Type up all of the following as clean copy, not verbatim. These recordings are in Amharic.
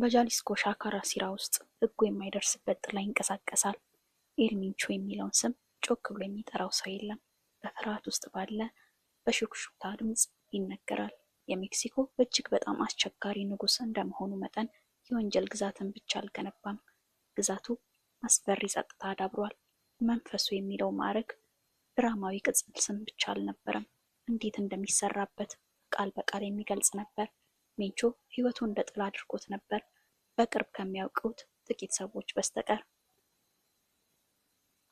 በጃሊስኮ ሻካራ ሲራ ውስጥ ሕጉ የማይደርስበት ጥላ ይንቀሳቀሳል። ኤልሚንቾ የሚለውን ስም ጮክ ብሎ የሚጠራው ሰው የለም። በፍርሃት ውስጥ ባለ በሹክሹክታ ድምፅ ይነገራል። የሜክሲኮ እጅግ በጣም አስቸጋሪ ንጉሥ እንደመሆኑ መጠን የወንጀል ግዛትን ብቻ አልገነባም። ግዛቱ አስፈሪ ጸጥታ አዳብሯል። መንፈሱ የሚለው ማዕረግ ድራማዊ ቅጽል ስም ብቻ አልነበረም፣ እንዴት እንደሚሰራበት ቃል በቃል የሚገልጽ ነበር። ሜንቾ ሕይወቱ እንደ ጥላ አድርጎት ነበር፣ በቅርብ ከሚያውቁት ጥቂት ሰዎች በስተቀር።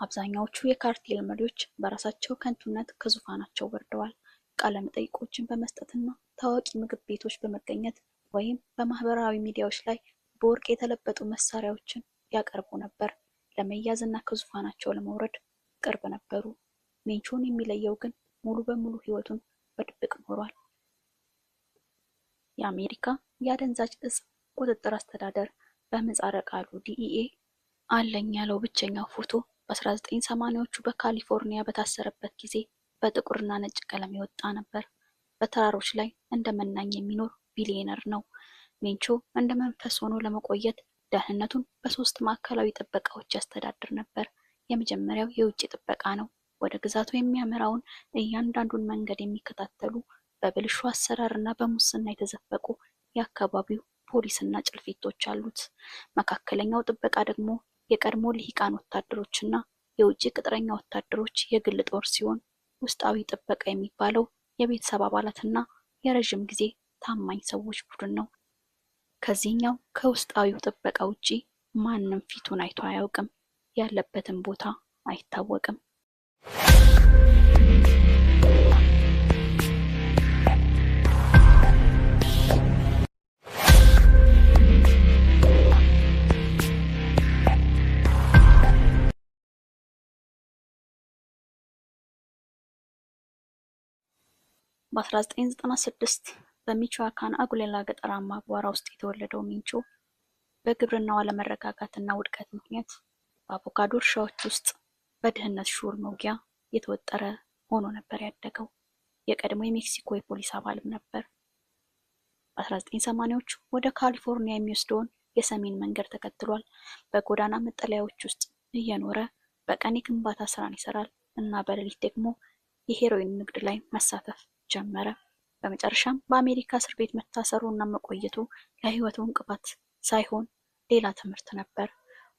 አብዛኛዎቹ የካርቴል መሪዎች በራሳቸው ከንቱነት ከዙፋናቸው ወርደዋል። ቃለ መጠይቆችን በመስጠትና ታዋቂ ምግብ ቤቶች በመገኘት ወይም በማህበራዊ ሚዲያዎች ላይ በወርቅ የተለበጡ መሳሪያዎችን ያቀርቡ ነበር። ለመያዝ እና ከዙፋናቸው ለመውረድ ቅርብ ነበሩ። ሜንቾን የሚለየው ግን ሙሉ በሙሉ ሕይወቱን በድብቅ ኖሯል። የአሜሪካ የአደንዛዥ እጽ ቁጥጥር አስተዳደር በምህጻረ ቃሉ ዲኢኤ አለኝ ያለው ብቸኛው ፎቶ በ1980ዎቹ በካሊፎርኒያ በታሰረበት ጊዜ በጥቁርና ነጭ ቀለም የወጣ ነበር። በተራሮች ላይ እንደ መናኝ የሚኖር ቢሊየነር ነው። ሜንቾ እንደ መንፈስ ሆኖ ለመቆየት ደህንነቱን በሶስት ማዕከላዊ ጥበቃዎች ያስተዳድር ነበር። የመጀመሪያው የውጭ ጥበቃ ነው። ወደ ግዛቱ የሚያመራውን እያንዳንዱን መንገድ የሚከታተሉ በብልሹ አሰራርና በሙስና የተዘፈቁ የአካባቢው ፖሊስና ጭልፊቶች አሉት። መካከለኛው ጥበቃ ደግሞ የቀድሞ ልሂቃን ወታደሮችና የውጭ ቅጥረኛ ወታደሮች የግል ጦር ሲሆን፣ ውስጣዊ ጥበቃ የሚባለው የቤተሰብ አባላትና የረዥም ጊዜ ታማኝ ሰዎች ቡድን ነው። ከዚህኛው ከውስጣዊው ጥበቃ ውጪ ማንም ፊቱን አይቶ አያውቅም፣ ያለበትም ቦታ አይታወቅም። በ1996 በሚቾአካን አጉሌላ ገጠራማ አቧራ ውስጥ የተወለደው ሜንቾ በግብርናው አለመረጋጋትና ውድቀት ምክንያት በአቮካዶ እርሻዎች ውስጥ በድህነት ሹር መውጊያ የተወጠረ ሆኖ ነበር ያደገው። የቀድሞ የሜክሲኮ የፖሊስ አባልም ነበር። በ1980ዎቹ ወደ ካሊፎርኒያ የሚወስደውን የሰሜን መንገድ ተከትሏል። በጎዳና መጠለያዎች ውስጥ እየኖረ በቀን የግንባታ ስራን ይሰራል እና በሌሊት ደግሞ የሄሮይን ንግድ ላይ መሳተፍ ጀመረ። በመጨረሻም በአሜሪካ እስር ቤት መታሰሩ እና መቆየቱ ለሕይወቱ እንቅፋት ሳይሆን ሌላ ትምህርት ነበር።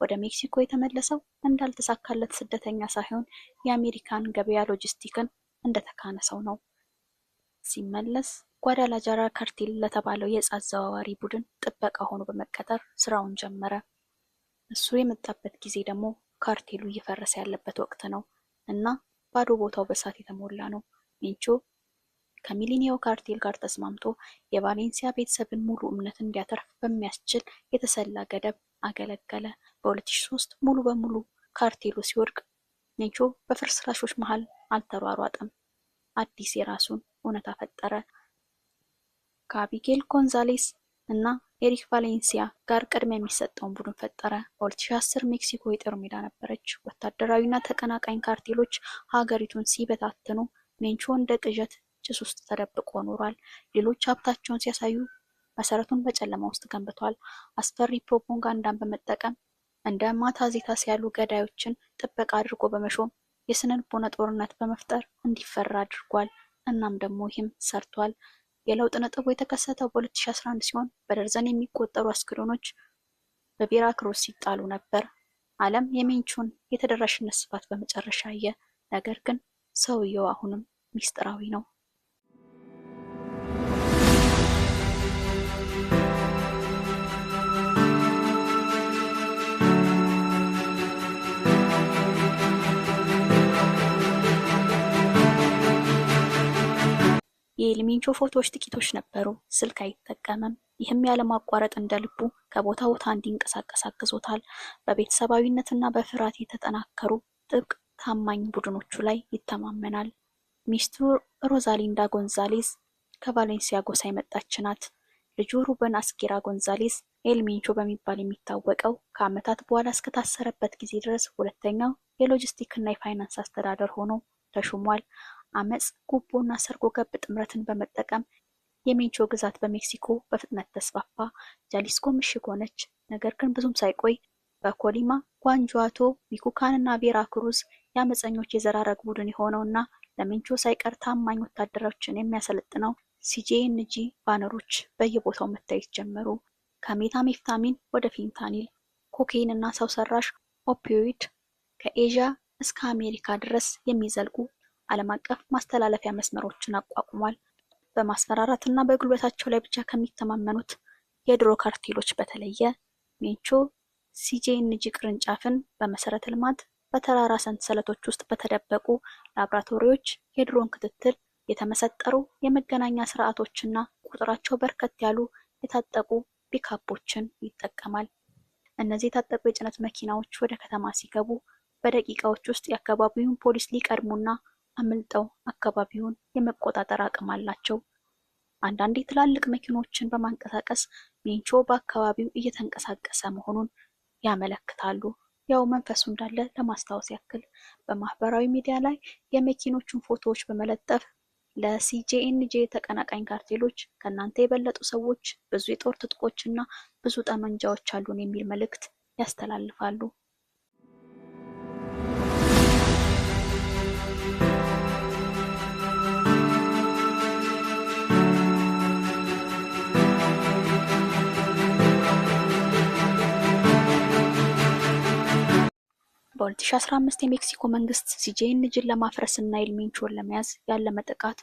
ወደ ሜክሲኮ የተመለሰው እንዳልተሳካለት ስደተኛ ሳይሆን የአሜሪካን ገበያ ሎጂስቲክን እንደተካነ ሰው ነው። ሲመለስ ጓዳላጃራ ካርቴል ለተባለው የዕፅ አዘዋዋሪ ቡድን ጥበቃ ሆኖ በመቀጠር ስራውን ጀመረ። እሱ የመጣበት ጊዜ ደግሞ ካርቴሉ እየፈረሰ ያለበት ወቅት ነው እና ባዶ ቦታው በእሳት የተሞላ ነው። ሜንቾ ከሚሊኒዮ ካርቴል ጋር ተስማምቶ የቫሌንሲያ ቤተሰብን ሙሉ እምነት እንዲያተርፍ በሚያስችል የተሰላ ገደብ አገለገለ። በ2003 ሙሉ በሙሉ ካርቴሉ ሲወድቅ ሜንቾ በፍርስራሾች መሃል አልተሯሯጠም። አዲስ የራሱን እውነታ ፈጠረ። ከአቢጌል ጎንዛሌስ እና ኤሪክ ቫሌንሲያ ጋር ቅድሚያ የሚሰጠውን ቡድን ፈጠረ። በ2010 ሜክሲኮ የጦር ሜዳ ነበረች። ወታደራዊና ተቀናቃኝ ካርቴሎች ሀገሪቱን ሲበታትኑ ሜንቾ እንደ ቅዠት ጭስ ውስጥ ተደብቆ ኖሯል። ሌሎች ሀብታቸውን ሲያሳዩ መሰረቱን በጨለማ ውስጥ ገንብቷል። አስፈሪ ፕሮፓጋንዳን በመጠቀም እንደ ማታዜታስ ያሉ ገዳዮችን ጥበቃ አድርጎ በመሾም የስነ ልቦና ጦርነት በመፍጠር እንዲፈራ አድርጓል። እናም ደግሞ ይህም ሰርቷል። የለውጥ ነጥቡ የተከሰተው በ2011 ሲሆን በደርዘን የሚቆጠሩ አስክሬኖች በቬራክሩስ ሲጣሉ ነበር። ዓለም የሜንቾን የተደራሽነት ስፋት በመጨረሻ አየ። ነገር ግን ሰውየው አሁንም ሚስጥራዊ ነው። የኤልሚንቾ ፎቶዎች ጥቂቶች ነበሩ። ስልክ አይጠቀምም። ይህም ያለማቋረጥ እንደ ልቡ ከቦታ ቦታ እንዲንቀሳቀስ አግዞታል። በቤተሰባዊነትና በፍርሃት የተጠናከሩ ጥብቅ ታማኝ ቡድኖቹ ላይ ይተማመናል። ሚስቱ ሮዛሊንዳ ጎንዛሌዝ ከቫሌንሲያ ጎሳ የመጣች ናት። ልጁ ሩበን አስጌራ ጎንዛሌዝ ኤልሚንቾ በሚባል የሚታወቀው ከዓመታት በኋላ እስከታሰረበት ጊዜ ድረስ ሁለተኛው የሎጂስቲክ እና የፋይናንስ አስተዳደር ሆኖ ተሹሟል። አመጽ፣ ጉቦና ሰርጎ ገብ ጥምረትን በመጠቀም የሜንቾ ግዛት በሜክሲኮ በፍጥነት ተስፋፋ። ጃሊስኮ ምሽግ ሆነች። ነገር ግን ብዙም ሳይቆይ በኮሊማ፣ ጓንጁዋቶ፣ ሚኩካን እና ቬራ ክሩዝ የአመፀኞች የዘራረግ ቡድን የሆነውና ለሜንቾ ሳይቀር ታማኝ ወታደሮችን የሚያሰለጥነው ሲጄኤንጂ ባነሮች በየቦታው መታየት ጀመሩ። ከሜታሜፍታሚን ወደ ፌንታኒል፣ ኮኬይን እና ሰው ሰራሽ ኦፒዮይድ ከኤዥያ እስከ አሜሪካ ድረስ የሚዘልቁ ዓለም አቀፍ ማስተላለፊያ መስመሮችን አቋቁሟል። በማስፈራራት እና በጉልበታቸው ላይ ብቻ ከሚተማመኑት የድሮ ካርቴሎች በተለየ ሜንቾ ሲጄኤንጂ ቅርንጫፍን በመሰረተ ልማት፣ በተራራ ሰንሰለቶች ውስጥ በተደበቁ ላቦራቶሪዎች፣ የድሮን ክትትል፣ የተመሰጠሩ የመገናኛ ስርዓቶችና ቁጥራቸው በርከት ያሉ የታጠቁ ፒክአፖችን ይጠቀማል። እነዚህ የታጠቁ የጭነት መኪናዎች ወደ ከተማ ሲገቡ በደቂቃዎች ውስጥ የአካባቢውን ፖሊስ ሊቀድሙና አምልጠው አካባቢውን የመቆጣጠር አቅም አላቸው። አንዳንዴ ትላልቅ መኪኖችን በማንቀሳቀስ ሜንቾ በአካባቢው እየተንቀሳቀሰ መሆኑን ያመለክታሉ። ያው መንፈሱ እንዳለ ለማስታወስ ያክል በማህበራዊ ሚዲያ ላይ የመኪኖቹን ፎቶዎች በመለጠፍ ለሲጄኤንጂ ተቀናቃኝ ካርቴሎች ከእናንተ የበለጡ ሰዎች፣ ብዙ የጦር ትጥቆች እና ብዙ ጠመንጃዎች አሉን የሚል መልእክት ያስተላልፋሉ። በ2015 የሜክሲኮ መንግስት ሲጄኤንጂን ለማፍረስ እና ኤልሜንቾን ለመያዝ ያለመ ጥቃት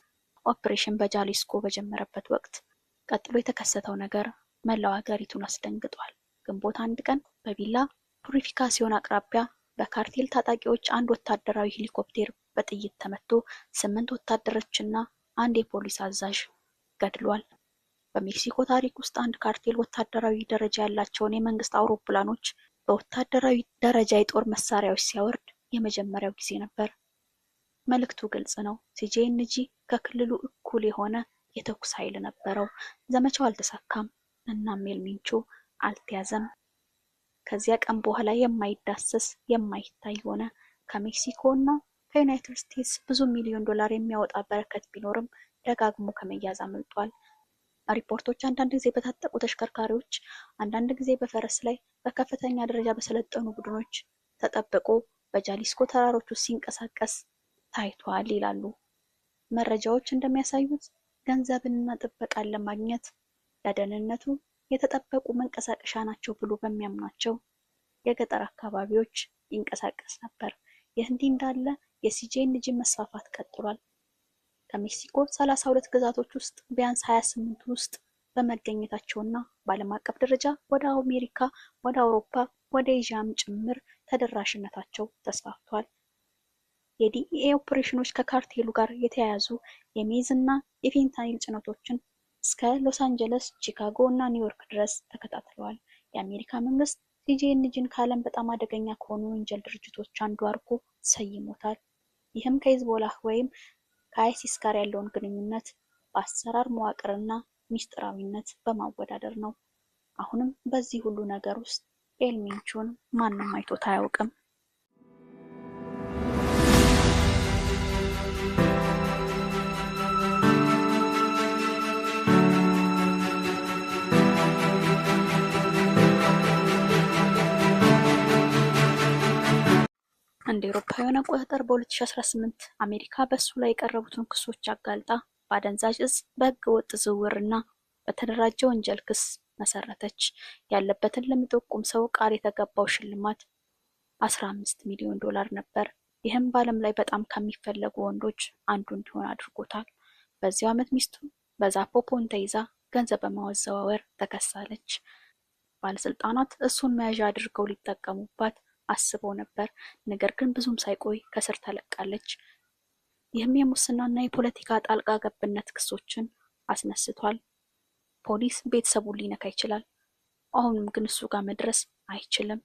ኦፕሬሽን በጃሊስኮ በጀመረበት ወቅት ቀጥሎ የተከሰተው ነገር መላው ሀገሪቱን አስደንግጧል። ግንቦት 1 ቀን በቪላ ፑሪፊካሲዮን አቅራቢያ በካርቴል ታጣቂዎች አንድ ወታደራዊ ሄሊኮፕተር በጥይት ተመቶ 8 ወታደሮችና አንድ የፖሊስ አዛዥ ገድሏል። በሜክሲኮ ታሪክ ውስጥ አንድ ካርቴል ወታደራዊ ደረጃ ያላቸውን የመንግስት አውሮፕላኖች በወታደራዊ ደረጃ የጦር መሳሪያዎች ሲያወርድ የመጀመሪያው ጊዜ ነበር። መልእክቱ ግልጽ ነው። ሲጄኤንጂ ከክልሉ እኩል የሆነ የተኩስ ኃይል ነበረው። ዘመቻው አልተሳካም፣ እናም ኤልሜንቾ አልተያዘም። ከዚያ ቀን በኋላ የማይዳሰስ የማይታይ ሆነ። ከሜክሲኮ እና ከዩናይትድ ስቴትስ ብዙ ሚሊዮን ዶላር የሚያወጣ በረከት ቢኖርም ደጋግሞ ከመያዝ አመልጧል። ሪፖርቶች አንዳንድ ጊዜ በታጠቁ ተሽከርካሪዎች፣ አንዳንድ ጊዜ በፈረስ ላይ በከፍተኛ ደረጃ በሰለጠኑ ቡድኖች ተጠብቆ በጃሊስኮ ተራሮች ውስጥ ሲንቀሳቀስ ታይቷል ይላሉ። መረጃዎች እንደሚያሳዩት ገንዘብንና ጥበቃን ለማግኘት ለደህንነቱ የተጠበቁ መንቀሳቀሻ ናቸው ብሎ በሚያምናቸው የገጠር አካባቢዎች ይንቀሳቀስ ነበር። ይህ እንዲህ እንዳለ የሲጄኤንጂ መስፋፋት ቀጥሏል። ከሜክሲኮ 32 ግዛቶች ውስጥ ቢያንስ 28 ውስጥ በመገኘታቸውና በዓለም አቀፍ ደረጃ ወደ አሜሪካ፣ ወደ አውሮፓ፣ ወደ ኤዥያም ጭምር ተደራሽነታቸው ተስፋፍቷል። የዲኢኤ ኦፕሬሽኖች ከካርቴሉ ጋር የተያያዙ የሜዝ እና የፌንታኒል ጭነቶችን እስከ ሎስ አንጀለስ፣ ቺካጎ እና ኒውዮርክ ድረስ ተከታትለዋል። የአሜሪካ መንግስት ሲጄኤንጂን ከዓለም በጣም አደገኛ ከሆኑ ወንጀል ድርጅቶች አንዱ አድርጎ ሰይሞታል። ይህም ከሂዝቦላህ ወይም ከአይሲስ ጋር ያለውን ግንኙነት በአሰራር መዋቅርና ሚስጥራዊነት በማወዳደር ነው። አሁንም በዚህ ሁሉ ነገር ውስጥ ኤልሜንቾን ማንም አይቶት አያውቅም። እንደ አውሮፓውያን አቆጣጠር በ2018 አሜሪካ በሱ ላይ የቀረቡትን ክሶች አጋልጣ በአደንዛዥ እጽ፣ በህገ ወጥ ዝውውርና በተደራጀ ወንጀል ክስ መሰረተች። ያለበትን ለሚጠቁም ሰው ቃል የተገባው ሽልማት $15 ሚሊዮን ነበር። ይህም በዓለም ላይ በጣም ከሚፈለጉ ወንዶች አንዱ እንዲሆን አድርጎታል። በዚያው ዓመት ሚስቱ በዛፖፖን ተይዛ ገንዘብ በማዘዋወር ተከሳለች። ባለስልጣናት እሱን መያዣ አድርገው ሊጠቀሙባት አስበው ነበር። ነገር ግን ብዙም ሳይቆይ ከስር ተለቃለች። ይህም የሙስናና የፖለቲካ ጣልቃ ገብነት ክሶችን አስነስቷል። ፖሊስ ቤተሰቡን ሊነካ ይችላል፣ አሁንም ግን እሱ ጋር መድረስ አይችልም።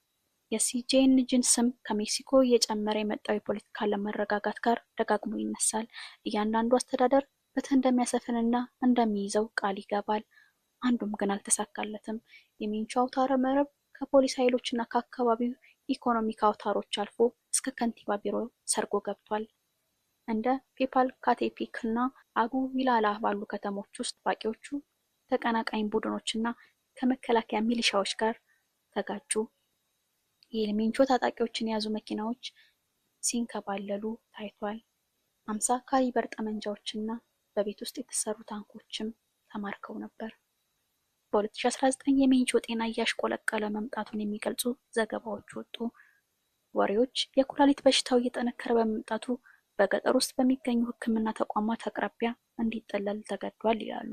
የሲጄኤንጂን ስም ከሜክሲኮ እየጨመረ የመጣው የፖለቲካ አለመረጋጋት ጋር ደጋግሞ ይነሳል። እያንዳንዱ አስተዳደር ፍትህ እንደሚያሰፍንና እንደሚይዘው ቃል ይገባል። አንዱም ግን አልተሳካለትም። የሜንቾ አውታረ መረብ ከፖሊስ ኃይሎችና ከአካባቢው ኢኮኖሚክ አውታሮች አልፎ እስከ ከንቲባ ቢሮ ሰርጎ ገብቷል። እንደ ፔፓል ካቴፒክ እና አጉዊላላ ባሉ ከተሞች ውስጥ ታጣቂዎቹ ተቀናቃኝ ቡድኖችና ከመከላከያ ሚሊሻዎች ጋር ተጋጩ። የኤልሜንቾ ታጣቂዎችን የያዙ መኪናዎች ሲንከባለሉ ታይቷል። 50 ካሊበር ጠመንጃዎችና በቤት ውስጥ የተሰሩ ታንኮችም ተማርከው ነበር። በ2019 የሜንቾ ጤና እያሽቆለቀለ መምጣቱን የሚገልጹ ዘገባዎች ወጡ። ወሬዎች የኩላሊት በሽታው እየጠነከረ በመምጣቱ በገጠር ውስጥ በሚገኙ ሕክምና ተቋማት አቅራቢያ እንዲጠለል ተገዷል ይላሉ።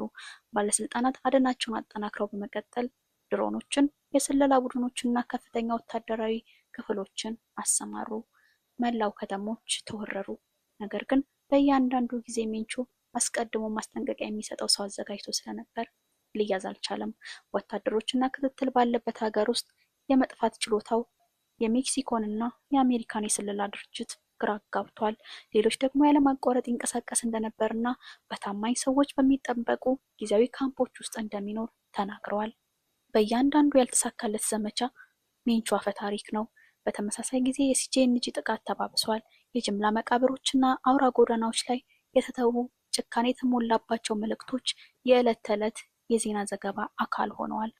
ባለስልጣናት አደናቸውን አጠናክረው በመቀጠል ድሮኖችን፣ የስለላ ቡድኖችና ከፍተኛ ወታደራዊ ክፍሎችን አሰማሩ። መላው ከተሞች ተወረሩ። ነገር ግን በእያንዳንዱ ጊዜ ሜንቾ አስቀድሞ ማስጠንቀቂያ የሚሰጠው ሰው አዘጋጅቶ ስለነበር ሊያዝ አልቻለም። ወታደሮችና ክትትል ባለበት ሀገር ውስጥ የመጥፋት ችሎታው የሜክሲኮንና የአሜሪካን የስለላ ድርጅት ግራ አጋብቷል። ሌሎች ደግሞ ያለማቋረጥ ይንቀሳቀስ እንደነበርና በታማኝ ሰዎች በሚጠበቁ ጊዜያዊ ካምፖች ውስጥ እንደሚኖር ተናግረዋል። በእያንዳንዱ ያልተሳካለት ዘመቻ ሜንቾ አፈ ታሪክ ነው። በተመሳሳይ ጊዜ የሲጄኤንጂ ጥቃት ተባብሷል። የጅምላ መቃብሮችና አውራ ጎዳናዎች ላይ የተተዉ ጭካኔ የተሞላባቸው መልእክቶች የዕለት ተዕለት የዜና ዘገባ አካል ሆነዋል።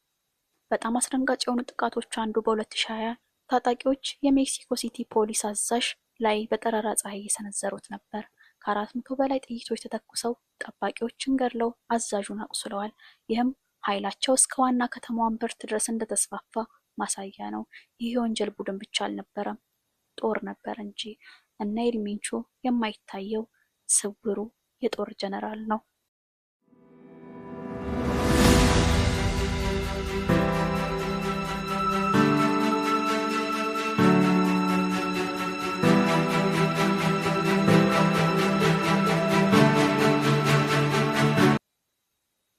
በጣም አስደንጋጭ የሆኑ ጥቃቶች አንዱ በ2020 ታጣቂዎች የሜክሲኮ ሲቲ ፖሊስ አዛዥ ላይ በጠራራ ፀሐይ የሰነዘሩት ነበር። ከ400 በላይ ጥይቶች ተተኩሰው ጠባቂዎችን ገድለው አዛዡን አቁስለዋል። ይህም ኃይላቸው እስከ ዋና ከተማዋ እምብርት ድረስ እንደተስፋፋ ማሳያ ነው። ይህ የወንጀል ቡድን ብቻ አልነበረም፣ ጦር ነበር እንጂ። እና ኤልሜንቾ የማይታየው ስውሩ የጦር ጀነራል ነው።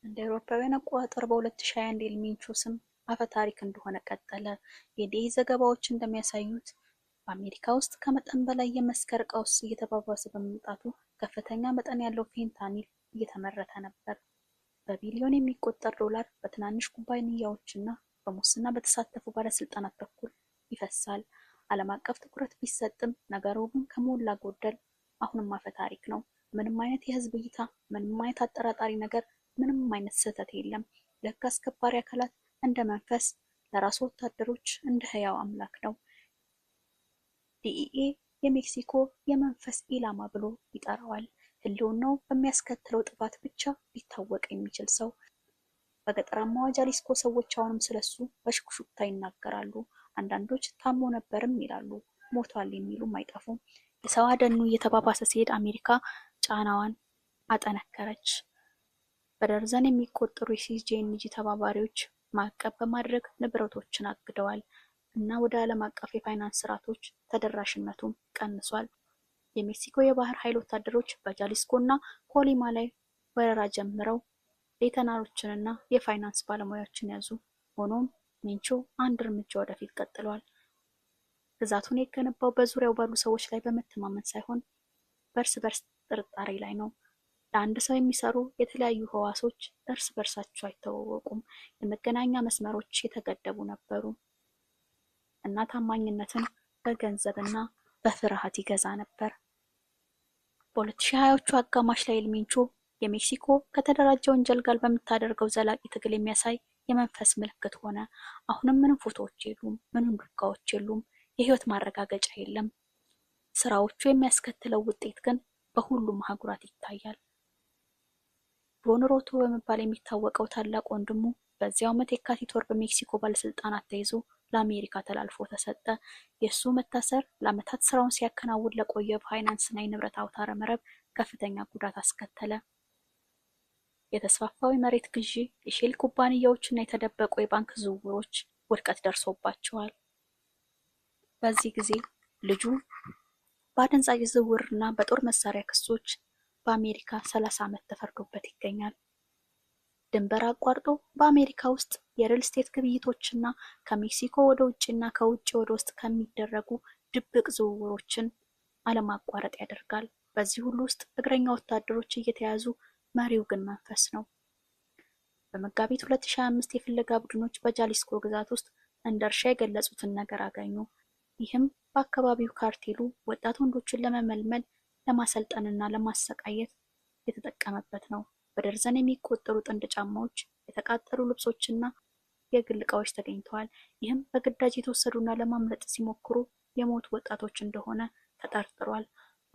እንደ አውሮፓውያን አቆጣጠር በ2021 ኤልሜንቾ ስም አፈ ታሪክ እንደሆነ ቀጠለ። የዲኤ ዘገባዎች እንደሚያሳዩት በአሜሪካ ውስጥ ከመጠን በላይ የመስከር ቀውስ እየተባባሰ በመምጣቱ ከፍተኛ መጠን ያለው ፌንታኒል እየተመረተ ነበር። በቢሊዮን የሚቆጠር ዶላር በትናንሽ ኩባንያዎችና በሙስና በተሳተፉ ባለስልጣናት በኩል ይፈሳል። ዓለም አቀፍ ትኩረት ቢሰጥም ነገሩ ግን ከሞላ ጎደል አሁንም አፈ ታሪክ ነው። ምንም አይነት የህዝብ እይታ፣ ምንም አይነት አጠራጣሪ ነገር፣ ምንም አይነት ስህተት የለም። ለህግ አስከባሪ አካላት እንደ መንፈስ፣ ለራሱ ወታደሮች እንደ ህያው አምላክ ነው። ዲኢኤ የሜክሲኮ የመንፈስ ኢላማ ብሎ ይጠራዋል። ህልውናው በሚያስከትለው ጥፋት ብቻ ሊታወቅ የሚችል ሰው። በገጠራማዋ ጃሊስኮ ሰዎች አሁንም ስለሱ በሽኩሽኩታ ይናገራሉ። አንዳንዶች ታሞ ነበርም ይላሉ። ሞቷል የሚሉም አይጠፉም። የሰው አደኑ እየተባባሰ ሲሄድ አሜሪካ ጫናዋን አጠነከረች። በደርዘን የሚቆጠሩ የሲጄኤንጂ ተባባሪዎች ማዕቀብ በማድረግ ንብረቶችን አግደዋል እና ወደ ዓለም አቀፍ የፋይናንስ ስርዓቶች ተደራሽነቱም ቀንሷል። የሜክሲኮ የባህር ኃይል ወታደሮች በጃሊስኮ እና ኮሊማ ላይ ወረራ ጀምረው ሌተናሎችንና የፋይናንስ ባለሙያዎችን ያዙ። ሆኖም ሜንቾ አንድ እርምጃ ወደፊት ቀጥሏል። ግዛቱን የገነባው በዙሪያው ባሉ ሰዎች ላይ በመተማመን ሳይሆን በእርስ በርስ ጥርጣሬ ላይ ነው። ለአንድ ሰው የሚሰሩ የተለያዩ ህዋሶች እርስ በርሳቸው አይተዋወቁም። የመገናኛ መስመሮች የተገደቡ ነበሩ እና ታማኝነትን በገንዘብና በፍርሃት ይገዛ ነበር። በ2020ዎቹ አጋማሽ ላይ ኤልሜንቾ የሜክሲኮ ከተደራጀ ወንጀል ጋር በምታደርገው ዘላቂ ትግል የሚያሳይ የመንፈስ ምልክት ሆነ። አሁንም ምንም ፎቶዎች የሉም፣ ምንም ዱካዎች የሉም፣ የህይወት ማረጋገጫ የለም። ስራዎቹ የሚያስከትለው ውጤት ግን በሁሉም አህጉራት ይታያል። ዶን ሮቶ በመባል የሚታወቀው ታላቅ ወንድሙ በዚያው ዓመት የካቲት ወር በሜክሲኮ ባለስልጣናት ተይዞ ለአሜሪካ ተላልፎ ተሰጠ። የእሱ መታሰር ለዓመታት ስራውን ሲያከናውን ለቆየ ፋይናንስና የንብረት አውታረ መረብ ከፍተኛ ጉዳት አስከተለ። የተስፋፋው የመሬት ግዢ፣ የሼል ኩባንያዎችና የተደበቁ የባንክ ዝውውሮች ውድቀት ደርሶባቸዋል። በዚህ ጊዜ ልጁ በአደንዛዥ ዝውውርና በጦር መሳሪያ ክሶች በአሜሪካ 30 ዓመት ተፈርዶበት ይገኛል። ድንበር አቋርጦ በአሜሪካ ውስጥ የሪል ስቴት ግብይቶችና ከሜክሲኮ ወደ ውጭና ከውጭ ወደ ውስጥ ከሚደረጉ ድብቅ ዝውውሮችን አለማቋረጥ ያደርጋል። በዚህ ሁሉ ውስጥ እግረኛ ወታደሮች እየተያዙ፣ መሪው ግን መንፈስ ነው። በመጋቢት 2025 የፍለጋ ቡድኖች በጃሊስኮ ግዛት ውስጥ እንደ እርሻ የገለጹትን ነገር አገኙ። ይህም በአካባቢው ካርቴሉ ወጣት ወንዶችን ለመመልመል ለማሰልጠንና ለማሰቃየት የተጠቀመበት ነው። በደርዘን የሚቆጠሩ ጥንድ ጫማዎች፣ የተቃጠሉ ልብሶችና የግል ዕቃዎች ተገኝተዋል። ይህም በግዳጅ የተወሰዱና ለማምለጥ ሲሞክሩ የሞቱ ወጣቶች እንደሆነ ተጠርጥሯል።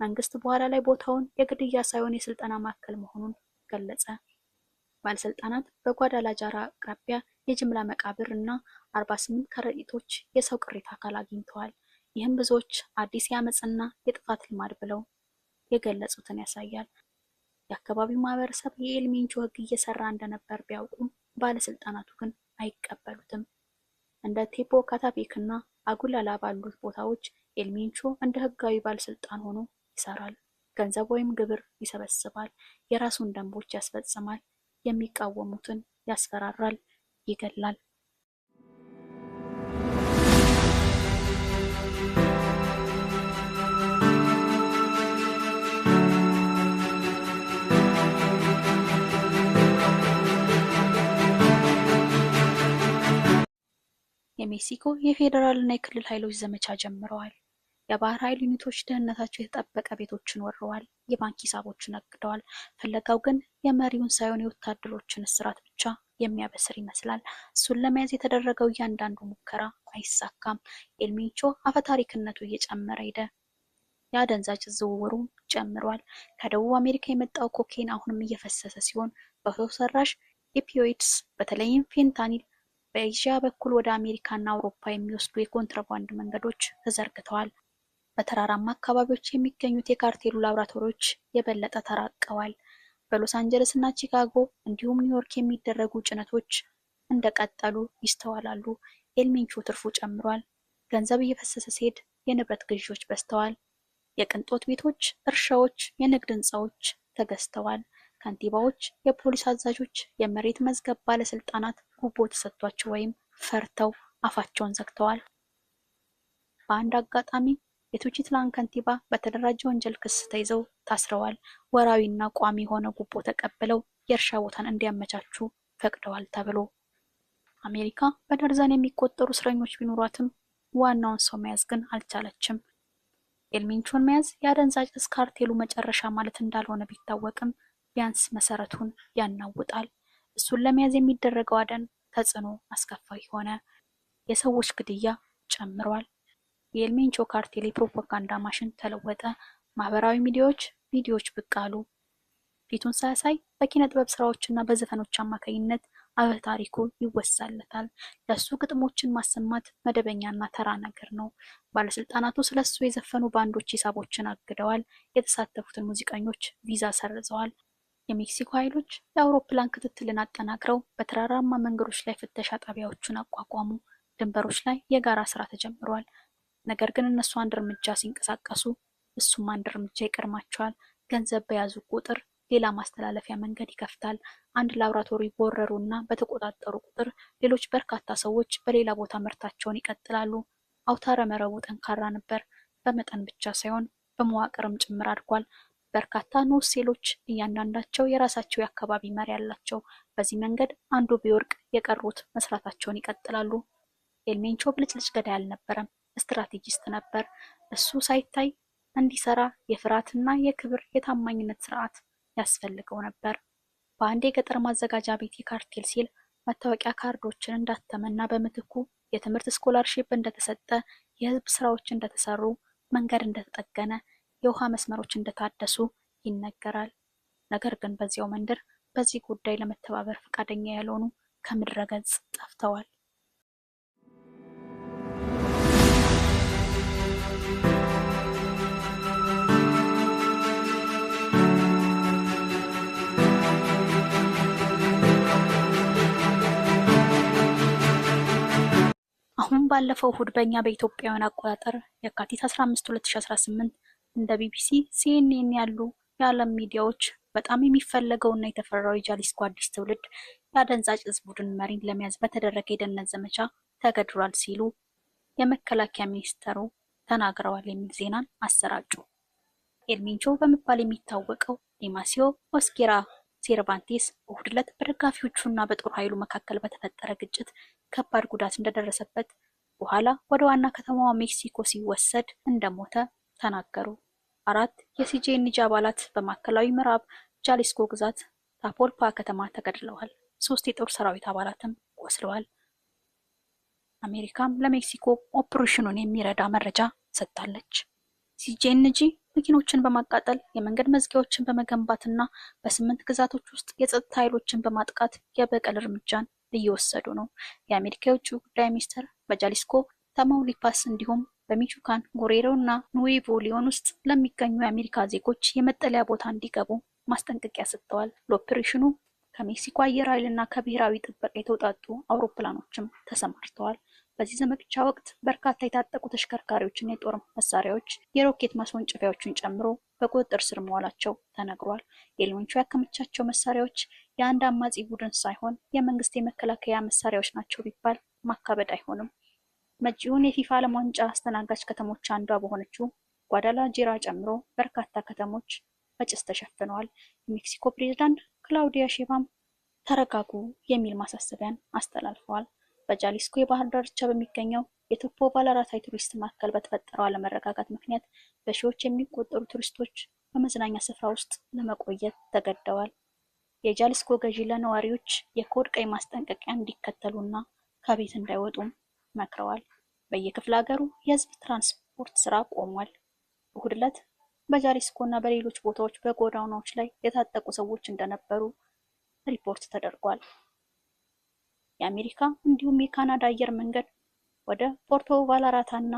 መንግስት በኋላ ላይ ቦታውን የግድያ ሳይሆን የስልጠና ማዕከል መሆኑን ገለጸ። ባለስልጣናት በጓዳላጃራ አቅራቢያ የጅምላ መቃብር እና 48 ከረጢቶች የሰው ቅሪተ አካል አግኝተዋል። ይህም ብዙዎች አዲስ የአመፅና የጥፋት ልማድ ብለው የገለጹትን ያሳያል። የአካባቢው ማህበረሰብ የኤልሚንቾ ህግ እየሰራ እንደነበር ቢያውቁም ባለስልጣናቱ ግን አይቀበሉትም። እንደ ቴፖ ካታፔክ እና አጉላላ ባሉት ቦታዎች ኤልሚንቾ እንደ ህጋዊ ባለስልጣን ሆኖ ይሰራል። ገንዘብ ወይም ግብር ይሰበስባል፣ የራሱን ደንቦች ያስፈጽማል፣ የሚቃወሙትን ያስፈራራል፣ ይገላል። የሜክሲኮ የፌዴራል እና የክልል ኃይሎች ዘመቻ ጀምረዋል። የባህር ኃይል ዩኒቶች ደህንነታቸው የተጠበቀ ቤቶችን ወርረዋል፣ የባንክ ሂሳቦችን አግደዋል። ፍለጋው ግን የመሪውን ሳይሆን የወታደሮችን እስራት ብቻ የሚያበስር ይመስላል። እሱን ለመያዝ የተደረገው እያንዳንዱ ሙከራ አይሳካም። ኤልሚንቾ አፈታሪክነቱ እየጨመረ ሄደ። የአደንዛዥ ዝውውሩ ጨምሯል። ከደቡብ አሜሪካ የመጣው ኮኬን አሁንም እየፈሰሰ ሲሆን በሰው ሰራሽ ኦፒዮይድስ በተለይም ፌንታኒል በኤዥያ በኩል ወደ አሜሪካና አውሮፓ የሚወስዱ የኮንትራባንድ መንገዶች ተዘርግተዋል። በተራራማ አካባቢዎች የሚገኙት የካርቴሉ ላቦራቶሪዎች የበለጠ ተራቀዋል። በሎስ አንጀለስ እና ቺካጎ እንዲሁም ኒውዮርክ የሚደረጉ ጭነቶች እንደቀጠሉ ይስተዋላሉ። ኤልሚንቾ ትርፉ ጨምሯል። ገንዘብ እየፈሰሰ ሲሄድ የንብረት ግዢዎች በዝተዋል። የቅንጦት ቤቶች፣ እርሻዎች፣ የንግድ ህንፃዎች ተገዝተዋል። ከንቲባዎች፣ የፖሊስ አዛዦች፣ የመሬት መዝገብ ባለስልጣናት ጉቦ ተሰጥቷቸው ወይም ፈርተው አፋቸውን ዘግተዋል። በአንድ አጋጣሚ የቱቺትላን ከንቲባ በተደራጀ ወንጀል ክስ ተይዘው ታስረዋል። ወራዊና ቋሚ የሆነ ጉቦ ተቀብለው የእርሻ ቦታን እንዲያመቻቹ ፈቅደዋል ተብሎ። አሜሪካ በደርዘን የሚቆጠሩ እስረኞች ቢኖሯትም ዋናውን ሰው መያዝ ግን አልቻለችም። ኤልሚንቾን መያዝ የአደንዛዥ ዕፅ ካርቴሉ መጨረሻ ማለት እንዳልሆነ ቢታወቅም ቢያንስ መሰረቱን ያናውጣል። እሱን ለመያዝ የሚደረገው አደን ተጽዕኖ አስከፋይ ሆነ። የሰዎች ግድያ ጨምሯል። የኤልሚንቾ ካርቴል የፕሮፓጋንዳ ማሽን ተለወጠ። ማህበራዊ ሚዲያዎች ቪዲዮዎች ብቅ አሉ። ፊቱን ሳያሳይ በኪነ ጥበብ ስራዎችና በዘፈኖች አማካኝነት አፈ ታሪኩ ይወሳለታል። ለሱ ግጥሞችን ማሰማት መደበኛና ተራ ነገር ነው። ባለስልጣናቱ ስለሱ የዘፈኑ ባንዶች ሂሳቦችን አግደዋል። የተሳተፉትን ሙዚቀኞች ቪዛ ሰርዘዋል። የሜክሲኮ ኃይሎች የአውሮፕላን ክትትልን አጠናክረው በተራራማ መንገዶች ላይ ፍተሻ ጣቢያዎችን አቋቋሙ። ድንበሮች ላይ የጋራ ስራ ተጀምሯል። ነገር ግን እነሱ አንድ እርምጃ ሲንቀሳቀሱ እሱም አንድ እርምጃ ይቀድማቸዋል። ገንዘብ በያዙ ቁጥር ሌላ ማስተላለፊያ መንገድ ይከፍታል። አንድ ላቦራቶሪ በወረሩ እና በተቆጣጠሩ ቁጥር ሌሎች በርካታ ሰዎች በሌላ ቦታ ምርታቸውን ይቀጥላሉ። አውታረ መረቡ ጠንካራ ነበር። በመጠን ብቻ ሳይሆን በመዋቅርም ጭምር አድጓል። በርካታ ንዑስ ሴሎች እያንዳንዳቸው የራሳቸው የአካባቢ መሪ ያላቸው። በዚህ መንገድ አንዱ ቢወርቅ የቀሩት መስራታቸውን ይቀጥላሉ። ኤልሚንቾ ብልጭልጭ ገዳይ አልነበረም፣ ስትራቴጂስት ነበር። እሱ ሳይታይ እንዲሰራ የፍርሃትና የክብር የታማኝነት ስርዓት ያስፈልገው ነበር። በአንድ የገጠር ማዘጋጃ ቤት የካርቴል ሲል መታወቂያ ካርዶችን እንዳተመና በምትኩ የትምህርት ስኮላርሺፕ እንደተሰጠ፣ የህዝብ ስራዎች እንደተሰሩ፣ መንገድ እንደተጠገነ፣ የውሃ መስመሮች እንደታደሱ ይነገራል። ነገር ግን በዚያው መንደር በዚህ ጉዳይ ለመተባበር ፈቃደኛ ያልሆኑ ከምድረ ገጽ ጠፍተዋል። አሁን ባለፈው እሁድ በእኛ በኢትዮጵያውያን አቆጣጠር የካቲት 15 2018 እንደ ቢቢሲ፣ ሲኤንኤን ያሉ የዓለም ሚዲያዎች በጣም የሚፈለገውና የተፈራው የጃሊስኮ አዲስ ትውልድ የአደንዛዥ ዕፅ ቡድን መሪን ለመያዝ በተደረገ የደህንነት ዘመቻ ተገድሏል ሲሉ የመከላከያ ሚኒስተሩ ተናግረዋል የሚል ዜናን አሰራጩ። ኤልሚንቾ በመባል የሚታወቀው ዲማሲዮ ኦስኪራ ሴርቫንቴስ እሁድ ዕለት በደጋፊዎቹና በጦር ኃይሉ መካከል በተፈጠረ ግጭት ከባድ ጉዳት እንደደረሰበት በኋላ ወደ ዋና ከተማዋ ሜክሲኮ ሲወሰድ እንደሞተ ተናገሩ። 4 የሲጂኤንጂ አባላት በማዕከላዊ ምዕራብ ጃሊስኮ ግዛት ታፖልፓ ከተማ ተገድለዋል። 3 የጦር ሰራዊት አባላትም ቆስለዋል። አሜሪካም ለሜክሲኮ ኦፕሬሽኑን የሚረዳ መረጃ ሰጥታለች። ሲጂኤንጂ መኪኖችን በማቃጠል የመንገድ መዝጊያዎችን በመገንባትና በ8 ግዛቶች ውስጥ የጸጥታ ኃይሎችን በማጥቃት የበቀል እርምጃን እየወሰዱ ነው። የአሜሪካ የውጭ ጉዳይ ሚኒስትር በጃሊስኮ፣ ታማውሊፓስ እንዲሁም በሚቹካን፣ ጎሬሮ እና ኑዌቮ ሊዮን ውስጥ ለሚገኙ የአሜሪካ ዜጎች የመጠለያ ቦታ እንዲገቡ ማስጠንቀቂያ ሰጥተዋል። ለኦፕሬሽኑ ከሜክሲኮ አየር ኃይልና ከብሔራዊ ጥበቃ የተውጣጡ አውሮፕላኖችም ተሰማርተዋል። በዚህ ዘመቻ ወቅት በርካታ የታጠቁ ተሽከርካሪዎችና የጦር መሳሪያዎች የሮኬት ማስወንጨፊያዎችን ጨምሮ በቁጥጥር ስር መዋላቸው ተነግሯል። ኤልሜንቾ ያከማቻቸው መሳሪያዎች የአንድ አማጺ ቡድን ሳይሆን የመንግስት የመከላከያ መሳሪያዎች ናቸው ቢባል ማካበድ አይሆንም። መጪውን የፊፋ ዓለም ዋንጫ አስተናጋጅ ከተሞች አንዷ በሆነችው ጓዳላጄራ ጨምሮ በርካታ ከተሞች በጭስ ተሸፍነዋል። የሜክሲኮ ፕሬዝዳንት ክላውዲያ ሼባም ተረጋጉ የሚል ማሳሰቢያን አስተላልፈዋል። በጃሊስኮ የባህር ዳርቻ በሚገኘው የቶፖ ቫላራታ ቱሪስት ማዕከል በተፈጠረው አለመረጋጋት ምክንያት በሺዎች የሚቆጠሩ ቱሪስቶች በመዝናኛ ስፍራ ውስጥ ለመቆየት ተገደዋል። የጃሊስኮ ገዢ ለነዋሪዎች የኮድ ቀይ ማስጠንቀቂያ እንዲከተሉና ከቤት እንዳይወጡም መክረዋል። በየክፍለ ሀገሩ የህዝብ ትራንስፖርት ስራ ቆሟል። እሁድ ዕለት በጃሊስኮ እና በሌሎች ቦታዎች በጎዳናዎች ላይ የታጠቁ ሰዎች እንደነበሩ ሪፖርት ተደርጓል። የአሜሪካ እንዲሁም የካናዳ አየር መንገድ ወደ ፖርቶ ቫላራታ እና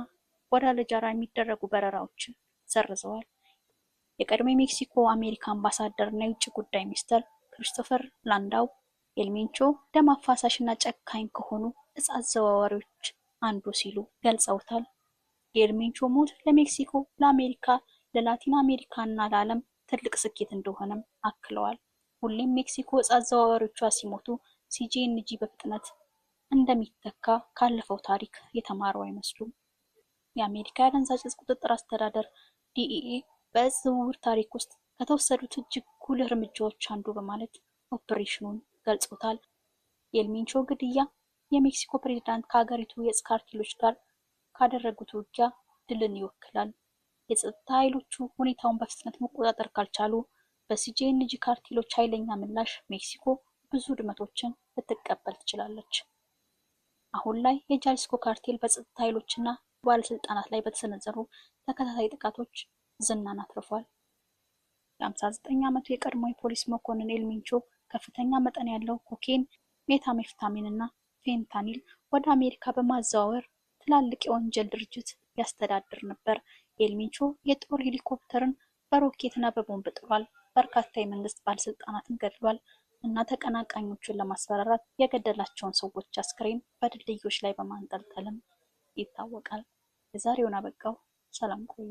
ጓዳላጃራ የሚደረጉ በረራዎችን ሰርዘዋል። የቀድሞ የሜክሲኮ አሜሪካ አምባሳደር እና የውጭ ጉዳይ ሚኒስትር ክሪስቶፈር ላንዳው ኤልሜንቾ ደም አፋሳሽ እና ጨካኝ ከሆኑ እጽ አዘዋዋሪዎች አንዱ ሲሉ ገልጸውታል። የኤልሜንቾ ሞት ለሜክሲኮ፣ ለአሜሪካ፣ ለላቲን አሜሪካ እና ለዓለም ትልቅ ስኬት እንደሆነም አክለዋል። ሁሌም ሜክሲኮ እጽ አዘዋዋሪዎቿ ሲሞቱ ሲጂኤንጂ በፍጥነት እንደሚተካ ካለፈው ታሪክ የተማረው አይመስሉም። የአሜሪካ የአደንዛዥ ዕፅ ቁጥጥር አስተዳደር ዲኢኤ በዕፅ ዝውውር ታሪክ ውስጥ ከተወሰዱት እጅግ ጉልህ እርምጃዎች አንዱ በማለት ኦፕሬሽኑን ገልጾታል። የኤልሜንቾ ግድያ የሜክሲኮ ፕሬዝዳንት ከሀገሪቱ የዕፅ ካርቴሎች ጋር ካደረጉት ውጊያ ድልን ይወክላል። የጸጥታ ኃይሎቹ ሁኔታውን በፍጥነት መቆጣጠር ካልቻሉ በሲጂኤንጂ ካርቴሎች ኃይለኛ ምላሽ ሜክሲኮ ብዙ ውድመቶችን ልትቀበል ትችላለች። አሁን ላይ የጃሊስኮ ካርቴል በጸጥታ ኃይሎችና ባለስልጣናት ላይ በተሰነዘሩ ተከታታይ ጥቃቶች ዝናን አትርፏል። የ59 ዓመቱ የቀድሞ የፖሊስ መኮንን ኤልሜንቾ ከፍተኛ መጠን ያለው ኮኬን፣ ሜታሜፍታሚን እና ፌንታኒል ወደ አሜሪካ በማዘዋወር ትላልቅ የወንጀል ድርጅት ያስተዳድር ነበር። ኤልሜንቾ የጦር ሄሊኮፕተርን በሮኬትና በቦምብ ጥሏል። በርካታ የመንግስት ባለስልጣናትን ገድሏል እና ተቀናቃኞቹን ለማስፈራራት የገደላቸውን ሰዎች አስክሬን በድልድዮች ላይ በማንጠልጠልም ይታወቃል። የዛሬውን አበቃው። ሰላም ቆዩ።